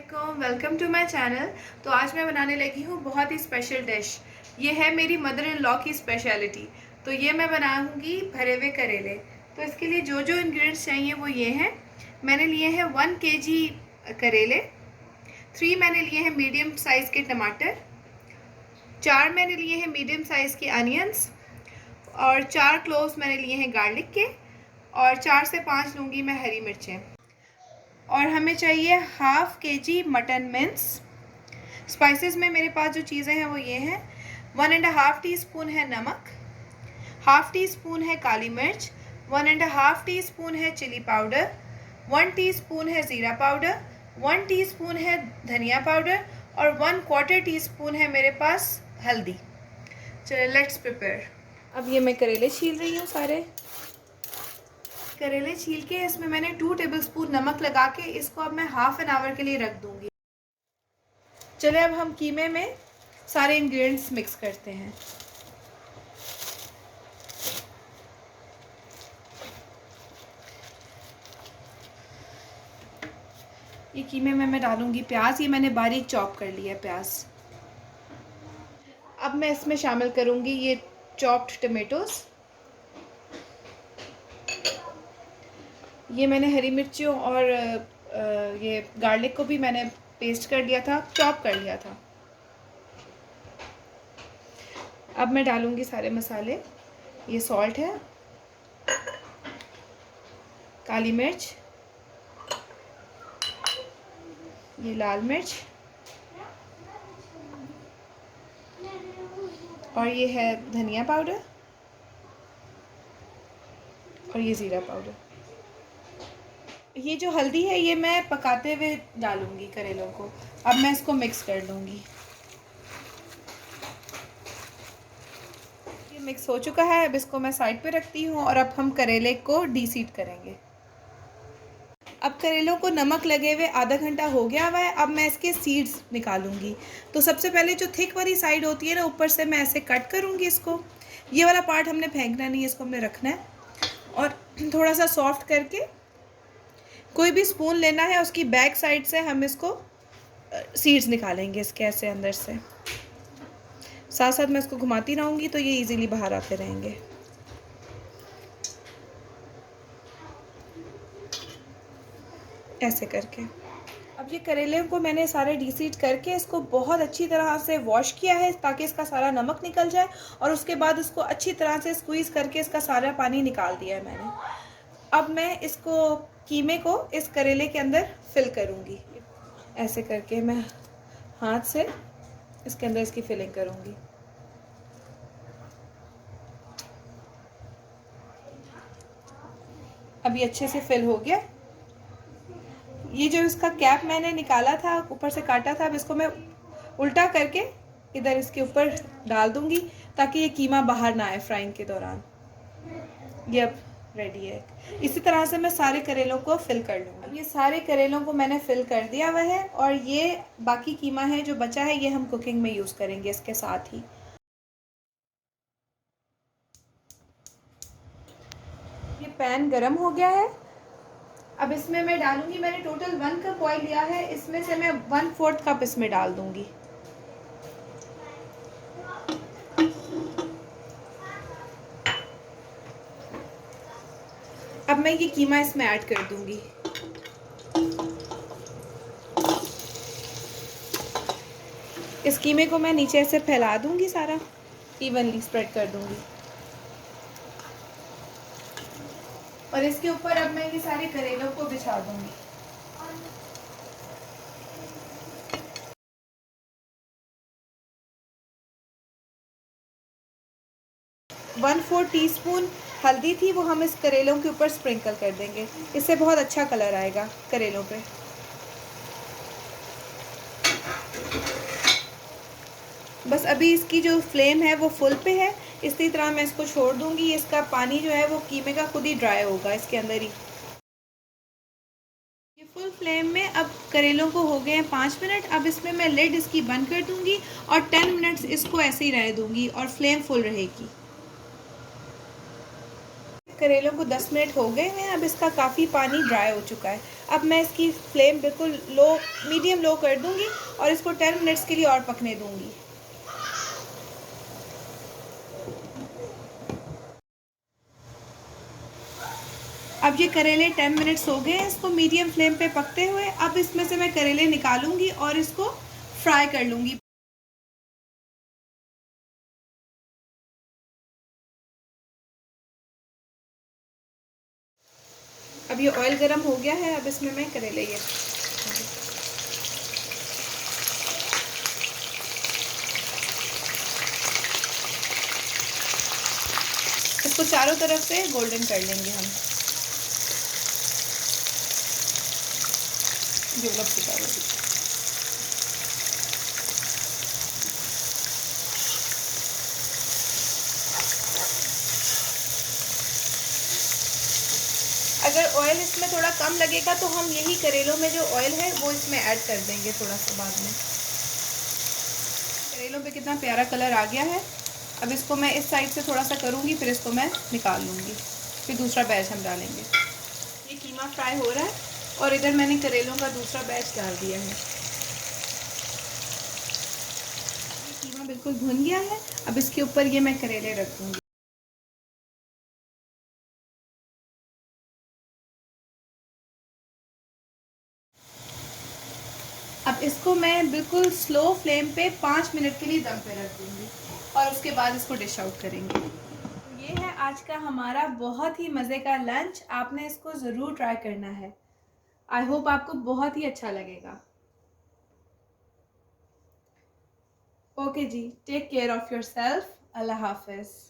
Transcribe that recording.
अस्सलामुअलैकुम, welcome to my channel. तो आज मैं बनाने लगी हूँ बहुत ही स्पेशल डिश। ये है मेरी मदर इन लॉ की स्पेशलिटी। तो ये मैं बनाऊँगी भरे हुए करेले। तो इसके लिए जो जो इंग्रेडिएंट्स चाहिए वो ये हैं। मैंने लिए हैं 1 kg करेले, 3 मैंने लिए हैं मीडियम साइज़ के टमाटर, 4 मैंने लिए हैं मीडियम साइज़ के अनियंस और 4 क्लोव्स मैंने लिए हैं गार्लिक के और 4 से 5 लूँगी मैं हरी मिर्चें। और हमें चाहिए half kg mutton mince. Spices में मेरे पास जो चीज़ें हैं वो ये हैं। 1.5 टीस्पून है नमक, हाफ़ टी स्पून है काली मिर्च, 1.5 टीस्पून है चिली पाउडर, 1 टीस्पून है ज़ीरा पाउडर, 1 टीस्पून है धनिया पाउडर और 1/4 टीस्पून है मेरे पास हल्दी। चलिए लेट्स प्रिपेयर। अब ये मैं करेले छील रही हूँ। सारे करेले छील के इसमें मैंने 2 टेबलस्पून नमक लगा के इसको अब मैं हाफ़ एन आवर के लिए रख दूँगी। चलिए अब हम कीमे में सारे इंग्रेडिएंट्स मिक्स करते हैं। ये कीमे में मैं डालूँगी प्याज। ये मैंने बारीक चॉप कर लिया है प्याज। अब मैं इसमें शामिल करूँगी ये चॉप्ड टमेटोज़। ये मैंने हरी मिर्चियों और ये गार्लिक को भी मैंने पेस्ट कर लिया था, चॉप कर लिया था। अब मैं डालूँगी सारे मसाले। ये सॉल्ट है, काली मिर्च, ये लाल मिर्च और ये है धनिया पाउडर और ये ज़ीरा पाउडर। ये जो हल्दी है ये मैं पकाते हुए डालूँगी करेलों को। अब मैं इसको मिक्स कर लूँगी। ये मिक्स हो चुका है। अब इसको मैं साइड पे रखती हूँ और अब हम करेले को डीसीड करेंगे। अब करेलों को नमक लगे हुए आधा घंटा हो गया हुआ है। अब मैं इसके सीड्स निकालूंगी। तो सबसे पहले जो थिक वाली साइड होती है ना, ऊपर से मैं ऐसे कट करूँगी इसको। ये वाला पार्ट हमने फेंकना नहीं है, इसको हमने रखना है। और थोड़ा सा सॉफ्ट करके कोई भी स्पून लेना है, उसकी बैक साइड से हम इसको सीड्स निकालेंगे इसके ऐसे अंदर से। साथ साथ मैं इसको घुमाती रहूँगी तो ये इजीली बाहर आते रहेंगे। ऐसे करके अब ये करेले को मैंने सारे डीसीड करके इसको बहुत अच्छी तरह से वॉश किया है ताकि इसका सारा नमक निकल जाए। और उसके बाद इसको अच्छी तरह से स्क्वीज़ करके इसका सारा पानी निकाल दिया है मैंने। अब मैं इसको कीमे को इस करेले के अंदर फिल करूँगी। ऐसे करके मैं हाथ से इसके अंदर इसकी फिलिंग करूँगी। अब ये अच्छे से फिल हो गया। ये जो इसका कैप मैंने निकाला था, ऊपर से काटा था, अब इसको मैं उल्टा करके इधर इसके ऊपर डाल दूंगी ताकि ये कीमा बाहर ना आए फ्राइंग के दौरान। ये अब रेडी है। इसी तरह से मैं सारे करेलों को फिल कर लूँगी। अब ये सारे करेलों को मैंने फिल कर दिया हुआ है और ये बाकी कीमा है जो बचा है ये हम कुकिंग में यूज़ करेंगे इसके साथ ही। ये पैन गरम हो गया है। अब इसमें मैं डालूंगी, मैंने टोटल 1 कप ऑयल लिया है, इसमें से मैं 1/4 कप इसमें डाल दूंगी। अब मैं ये कीमा इसमें ऐड कर दूंगी। इस कीमे को मैं नीचे से फैला दूंगी, सारा इवनली स्प्रेड कर दूंगी। और इसके ऊपर अब मैं ये सारे करेलों को बिछा दूंगी। वन 4 टीस्पून हल्दी थी, वो हम इस करेलों के ऊपर स्प्रिंकल कर देंगे। इससे बहुत अच्छा कलर आएगा करेलों पे। बस अभी इसकी जो फ्लेम है वो फुल पे है। इसी तरह मैं इसको छोड़ दूंगी। इसका पानी जो है वो कीमे का खुद ही ड्राई होगा इसके अंदर ही। ये फुल फ्लेम में अब करेलों को हो गए हैं 5 मिनट। अब इसमें मैं लिड इसकी बंद कर दूंगी और 10 मिनट्स इसको ऐसे ही रहने दूंगी और फ्लेम फुल रहेगी। करेलों को 10 मिनट हो गए हैं। अब इसका काफ़ी पानी ड्राई हो चुका है। अब मैं इसकी फ्लेम बिल्कुल लो, मीडियम लो कर दूंगी और इसको 10 मिनट्स के लिए और पकने दूंगी। अब ये करेले 10 मिनट्स हो गए हैं इसको मीडियम फ्लेम पे पकते हुए। अब इसमें से मैं करेले निकालूंगी और इसको फ्राई कर लूँगी। अब ये ऑयल गरम हो गया है। अब इसमें मैं करेले ये इसको चारों तरफ से गोल्डन कर लेंगे हम। जो लोग अगर ऑयल इसमें थोड़ा कम लगेगा तो हम यही करेलों में जो ऑयल है वो इसमें ऐड कर देंगे थोड़ा सा बाद में। करेलों पे कितना प्यारा कलर आ गया है। अब इसको मैं इस साइड से थोड़ा सा करूँगी, फिर इसको मैं निकाल लूँगी, फिर दूसरा बैच हम डालेंगे। ये कीमा फ्राई हो रहा है और इधर मैंने करेलों का दूसरा बैच डाल दिया है। ये कीमा बिल्कुल भुन गया है। अब इसके ऊपर ये मैं करेले रख दूँगी। अब इसको मैं बिल्कुल स्लो फ्लेम पे 5 मिनट के लिए दम पे रख दूँगी और उसके बाद इसको डिश आउट करेंगे। तो ये है आज का हमारा बहुत ही मज़े का लंच। आपने इसको ज़रूर ट्राई करना है। आई होप आपको बहुत ही अच्छा लगेगा। Okay ji, take care of yourself. अल्लाह हाफ़िज़।